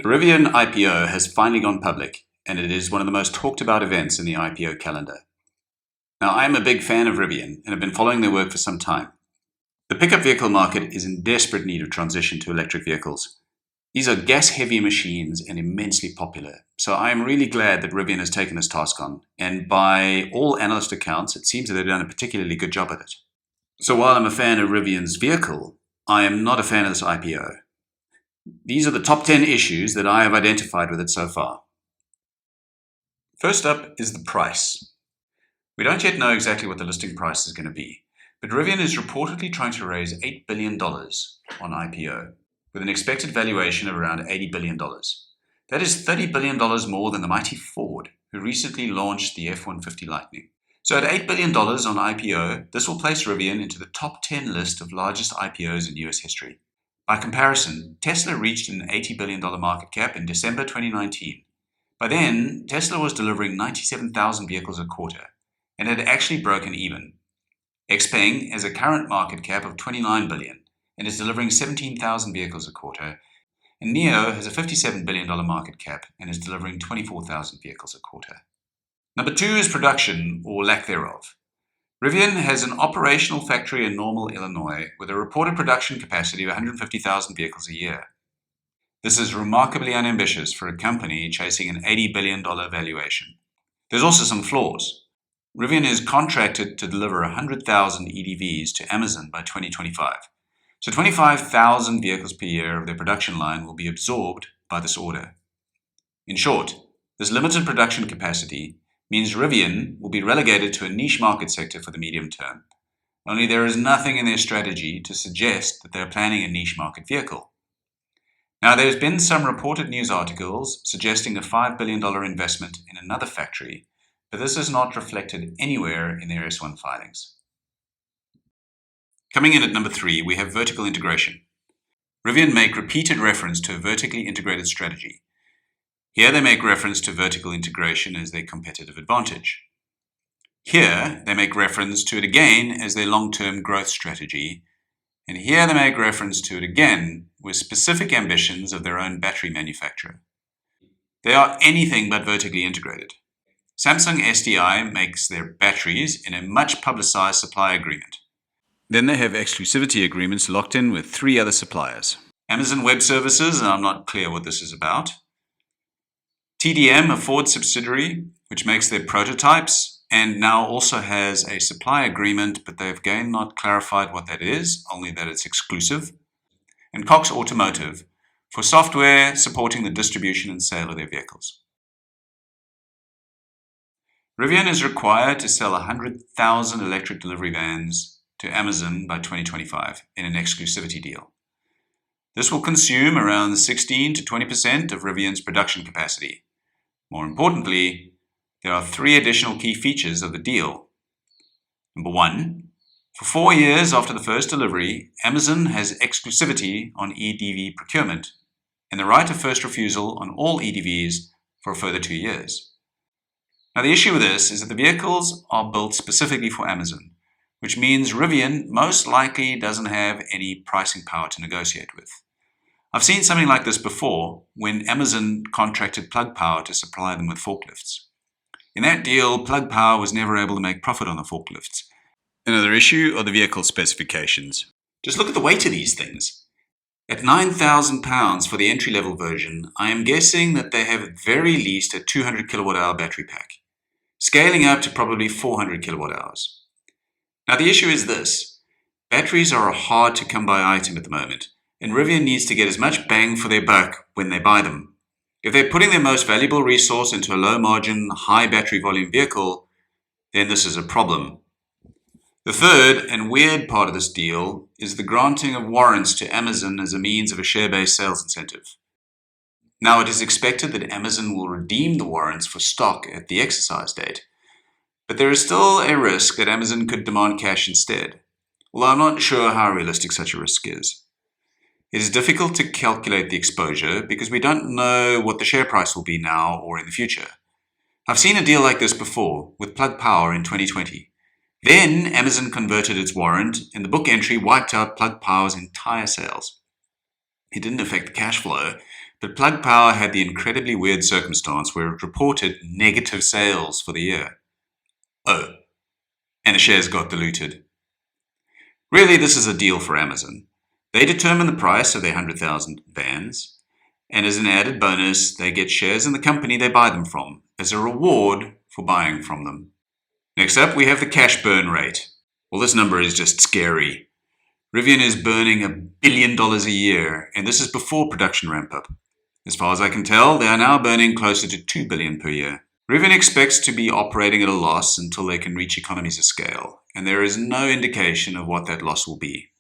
The Rivian IPO has finally gone public, and it is one of the most talked about events in the IPO calendar. Now, I am a big fan of Rivian and have been following their work for some time. The pickup vehicle market is in desperate need of transition to electric vehicles. These are gas-heavy machines and immensely popular, so I am really glad that Rivian has taken this task on, and by all analyst accounts, it seems that they've done a particularly good job at it. So while I'm a fan of Rivian's vehicle, I am not a fan of this IPO. These are the top 10 issues that I have identified with it so far. First up is the price. We don't yet know exactly what the listing price is going to be, but Rivian is reportedly trying to raise $8 billion on IPO, with an expected valuation of around $80 billion. That is $30 billion more than the mighty Ford, who recently launched the F-150 Lightning. So at $8 billion on IPO, this will place Rivian into the top 10 list of largest IPOs in US history. By comparison, Tesla reached an $80 billion market cap in December 2019. By then, Tesla was delivering 97,000 vehicles a quarter and had actually broken even. XPeng has a current market cap of $29 billion and is delivering 17,000 vehicles a quarter, and NIO has a $57 billion market cap and is delivering 24,000 vehicles a quarter. Number two is production, or lack thereof. Rivian has an operational factory in Normal, Illinois, with a reported production capacity of 150,000 vehicles a year. This is remarkably unambitious for a company chasing an $80 billion valuation. There's also some flaws. Rivian is contracted to deliver 100,000 EDVs to Amazon by 2025. So 25,000 vehicles per year of their production line will be absorbed by this order. In short, this limited production capacity means Rivian will be relegated to a niche market sector for the medium term. Only there is nothing in their strategy to suggest that they are planning a niche market vehicle. Now, there's been some reported news articles suggesting a $5 billion investment in another factory, but this is not reflected anywhere in their S1 filings. Coming in at number 3, we have vertical integration. Rivian make repeated reference to a vertically integrated strategy. Here they make reference to vertical integration as their competitive advantage. Here they make reference to it again as their long-term growth strategy. And here they make reference to it again with specific ambitions of their own battery manufacturer. They are anything but vertically integrated. Samsung SDI makes their batteries in a much publicized supply agreement. Then they have exclusivity agreements locked in with 3 other suppliers. Amazon Web Services, and I'm not clear what this is about. TDM, a Ford subsidiary, which makes their prototypes and now also has a supply agreement, but they've again not clarified what that is, only that it's exclusive. And Cox Automotive, for software supporting the distribution and sale of their vehicles. Rivian is required to sell 100,000 electric delivery vans to Amazon by 2025 in an exclusivity deal. This will consume around 16 to 20% of Rivian's production capacity. More importantly, there are 3 additional key features of the deal. Number 1, for 4 years after the first delivery, Amazon has exclusivity on EDV procurement and the right of first refusal on all EDVs for a further 2 years. Now, the issue with this is that the vehicles are built specifically for Amazon, which means Rivian most likely doesn't have any pricing power to negotiate with. I've seen something like this before when Amazon contracted Plug Power to supply them with forklifts. In that deal, Plug Power was never able to make profit on the forklifts. Another issue are the vehicle specifications. Just look at the weight of these things. At 9,000 pounds for the entry-level version, I am guessing that they have at very least a 200 kilowatt-hour battery pack, scaling up to probably 400 kilowatt-hours. Now, the issue is this. Batteries are a hard-to-come-by item at the moment, and Rivian needs to get as much bang for their buck when they buy them. If they're putting their most valuable resource into a low-margin, high-battery volume vehicle, then this is a problem. The third and weird part of this deal is the granting of warrants to Amazon as a means of a share-based sales incentive. Now, it is expected that Amazon will redeem the warrants for stock at the exercise date, but there is still a risk that Amazon could demand cash instead, although I'm not sure how realistic such a risk is. It is difficult to calculate the exposure because we don't know what the share price will be now or in the future. I've seen a deal like this before with Plug Power in 2020. Then Amazon converted its warrant and the book entry wiped out Plug Power's entire sales. It didn't affect the cash flow, But Plug Power had the incredibly weird circumstance where it reported negative sales for the year. Oh, and the shares got diluted. Really, this is a deal for Amazon. They determine the price of their 100,000 vans, and as an added bonus, they get shares in the company they buy them from, as a reward for buying from them. Next up, we have the cash burn rate. Well, this number is just scary. Rivian is burning $1 billion a year, and this is before production ramp-up. As far as I can tell, they are now burning closer to $2 billion per year. Rivian expects to be operating at a loss until they can reach economies of scale, and there is no indication of what that loss will be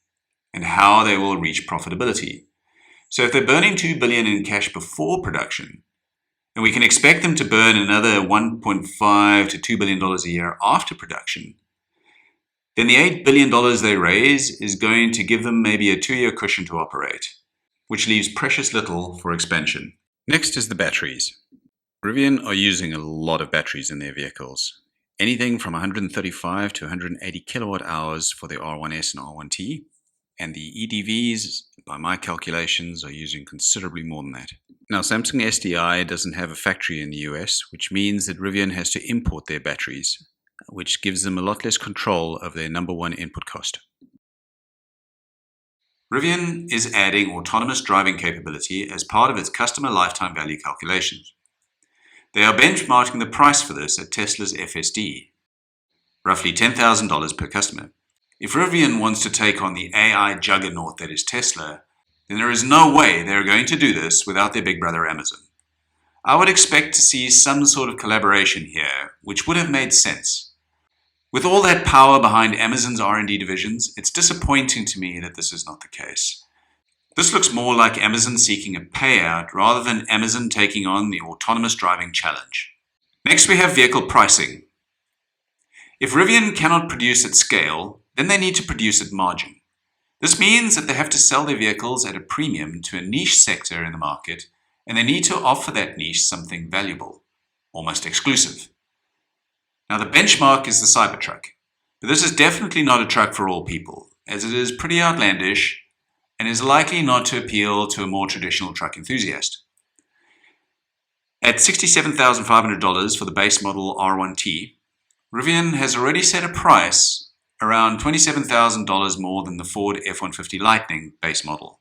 and how they will reach profitability. So if they're burning $2 billion in cash before production, and we can expect them to burn another $1.5 to $2 billion a year after production, then the $8 billion they raise is going to give them maybe a 2-year cushion to operate, which leaves precious little for expansion. Next is the batteries. Rivian are using a lot of batteries in their vehicles, anything from 135 to 180 kilowatt hours for the R1S and R1T, and the EDVs, by my calculations, are using considerably more than that. Now, Samsung SDI doesn't have a factory in the US, which means that Rivian has to import their batteries, which gives them a lot less control of their number one input cost. Rivian is adding autonomous driving capability as part of its customer lifetime value calculations. They are benchmarking the price for this at Tesla's FSD, roughly $10,000 per customer. If Rivian wants to take on the AI juggernaut that is Tesla, then there is no way they are going to do this without their big brother Amazon. I would expect to see some sort of collaboration here, which would have made sense. With all that power behind Amazon's R&D divisions, it's disappointing to me that this is not the case. This looks more like Amazon seeking a payout rather than Amazon taking on the autonomous driving challenge. Next, we have vehicle pricing. If Rivian cannot produce at scale, then they need to produce at margin. This means that they have to sell their vehicles at a premium to a niche sector in the market, and they need to offer that niche something valuable, almost exclusive. Now, the benchmark is the Cybertruck, but this is definitely not a truck for all people, as it is pretty outlandish and is likely not to appeal to a more traditional truck enthusiast. At $67,500 for the base model R1T, Rivian has already set a price around $27,000 more than the Ford F-150 Lightning base model,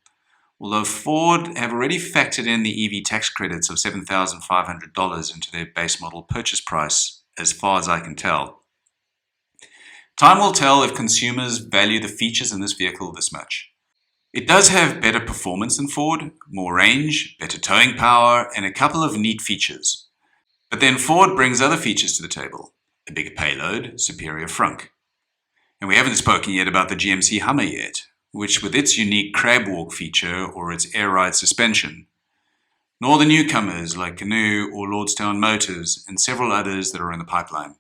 although Ford have already factored in the EV tax credits of $7,500 into their base model purchase price, as far as I can tell. Time will tell if consumers value the features in this vehicle this much. It does have better performance than Ford, more range, better towing power, and a couple of neat features. But then Ford brings other features to the table: a bigger payload, superior frunk. And we haven't spoken yet about the GMC Hummer yet, which with its unique crab walk feature or its air ride suspension, nor the newcomers like Canoe or Lordstown Motors and several others that are in the pipeline.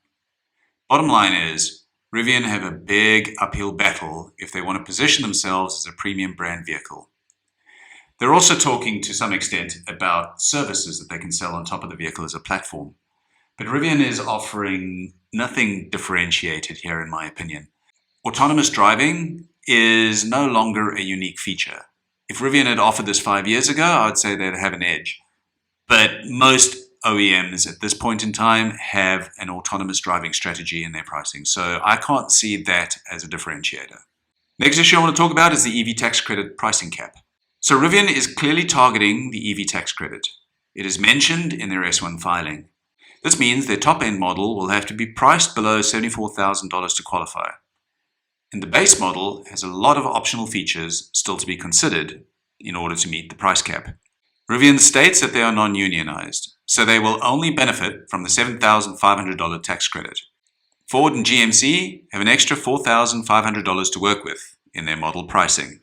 Bottom line is, Rivian have a big uphill battle if they want to position themselves as a premium brand vehicle. They're also talking to some extent about services that they can sell on top of the vehicle as a platform. But Rivian is offering nothing differentiated here, in my opinion. Autonomous driving is no longer a unique feature. If Rivian had offered this 5 years ago, I would say they'd have an edge. But most OEMs at this point in time have an autonomous driving strategy in their pricing, so I can't see that as a differentiator. Next issue I want to talk about is the EV tax credit pricing cap. So Rivian is clearly targeting the EV tax credit. It is mentioned in their S1 filing. This means their top-end model will have to be priced below $74,000 to qualify. And the base model has a lot of optional features still to be considered in order to meet the price cap. Rivian states that they are non-unionized, so they will only benefit from the $7,500 tax credit. Ford and GMC have an extra $4,500 to work with in their model pricing.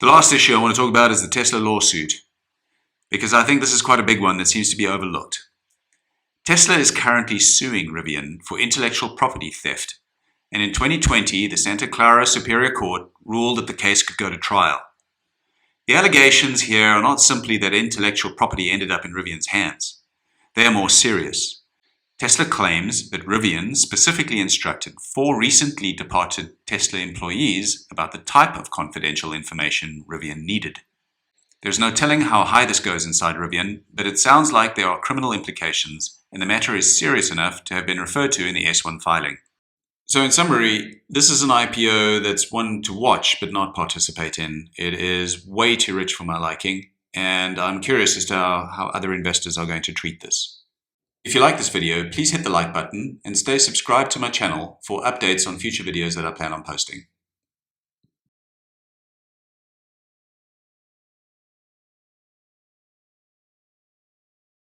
The last issue I want to talk about is the Tesla lawsuit, because I think this is quite a big one that seems to be overlooked. Tesla is currently suing Rivian for intellectual property theft, and in 2020, the Santa Clara Superior Court ruled that the case could go to trial. The allegations here are not simply that intellectual property ended up in Rivian's hands. They are more serious. Tesla claims that Rivian specifically instructed 4 recently departed Tesla employees about the type of confidential information Rivian needed. There's no telling how high this goes inside Rivian, but it sounds like there are criminal implications, and the matter is serious enough to have been referred to in the S1 filing. So in summary, this is an IPO that's one to watch but not participate in. It is way too rich for my liking, and I'm curious as to how other investors are going to treat this. If you like this video, please hit the like button and stay subscribed to my channel for updates on future videos that I plan on posting.